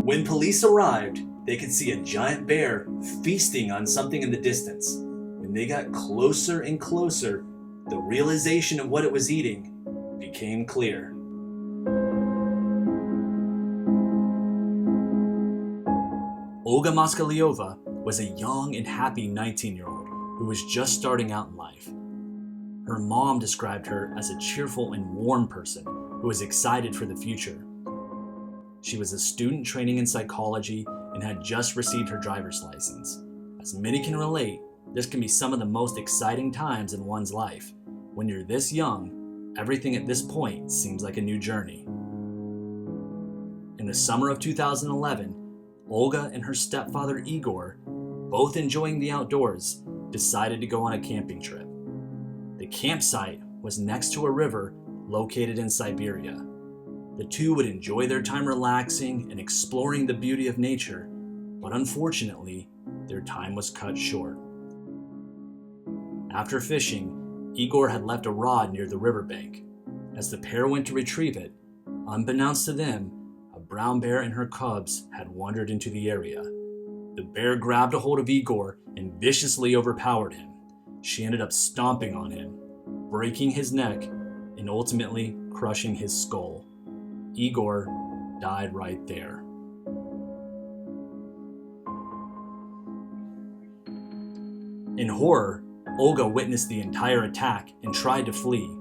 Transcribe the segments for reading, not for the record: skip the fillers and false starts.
When police arrived, they could see a giant bear feasting on something in the distance. When they got closer and closer, the realization of what it was eating became clear. Olga Moskalyova was a young and happy 19-year-old who was just starting out in life. Her mom described her as a cheerful and warm person who was excited for the future. She was a student training in psychology and had just received her driver's license. As many can relate, this can be some of the most exciting times in one's life. When you're this young, everything at this point seems like a new journey. In the summer of 2011, Olga and her stepfather Igor, both enjoying the outdoors, decided to go on a camping trip. The campsite was next to a river located in Siberia. The two would enjoy their time relaxing and exploring the beauty of nature, but unfortunately, their time was cut short. After fishing, Igor had left a rod near the riverbank. As the pair went to retrieve it, unbeknownst to them, a brown bear and her cubs had wandered into the area. The bear grabbed a hold of Igor and viciously overpowered him. She ended up stomping on him, breaking his neck, and ultimately crushing his skull. Igor died right there. In horror, Olga witnessed the entire attack and tried to flee.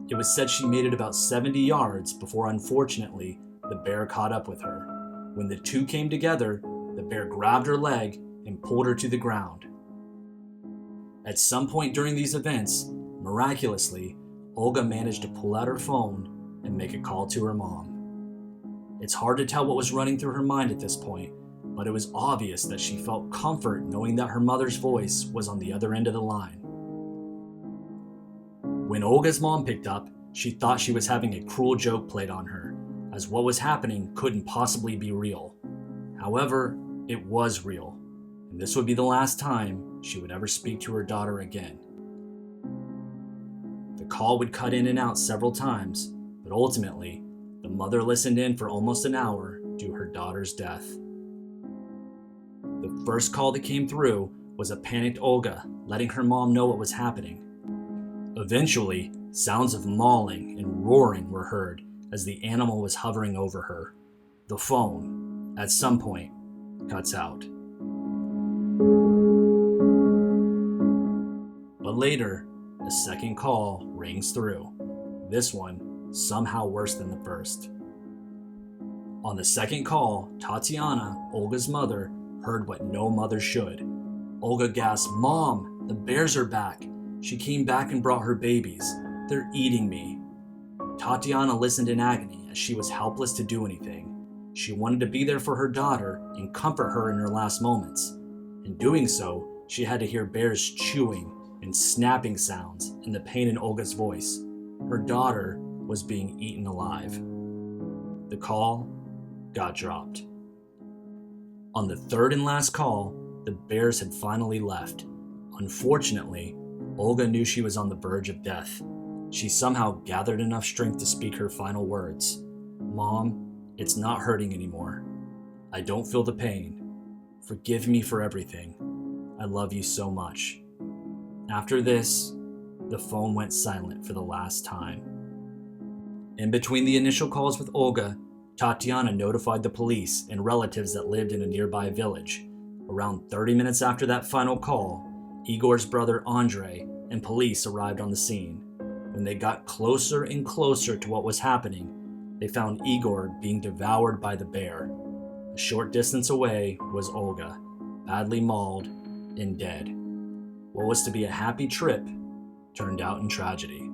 It was said she made it about 70 yards before, unfortunately, the bear caught up with her. When the two came together, the bear grabbed her leg and pulled her to the ground. At some point during these events, miraculously, Olga managed to pull out her phone and make a call to her mom. It's hard to tell what was running through her mind at this point, but it was obvious that she felt comfort knowing that her mother's voice was on the other end of the line. When Olga's mom picked up, she thought she was having a cruel joke played on her, as what was happening couldn't possibly be real. However, it was real, and this would be the last time she would ever speak to her daughter again. The call would cut in and out several times, but ultimately, the mother listened in for almost an hour due to her daughter's death. The first call that came through was a panicked Olga letting her mom know what was happening. Eventually, sounds of mauling and roaring were heard as the animal was hovering over her. The phone, at some point, cuts out. But later, a second call rings through. This one, somehow worse than the first. On the second call, Tatiana, Olga's mother, heard what no mother should. Olga gasped, "Mom, the bears are back. She came back and brought her babies. They're eating me." Tatiana listened in agony as she was helpless to do anything. She wanted to be there for her daughter and comfort her in her last moments. In doing so, she had to hear bears chewing and snapping sounds and the pain in Olga's voice. Her daughter was being eaten alive. The call got dropped. On the third and last call, the bears had finally left. Unfortunately, Olga knew she was on the verge of death. She somehow gathered enough strength to speak her final words. "Mom, it's not hurting anymore. I don't feel the pain. Forgive me for everything. I love you so much." After this, the phone went silent for the last time. In between the initial calls with Olga, Tatiana notified the police and relatives that lived in a nearby village. Around 30 minutes after that final call, Igor's brother Andrei and police arrived on the scene. When they got closer and closer to what was happening, they found Igor being devoured by the bear. A short distance away was Olga, badly mauled and dead. What was to be a happy trip turned out in tragedy.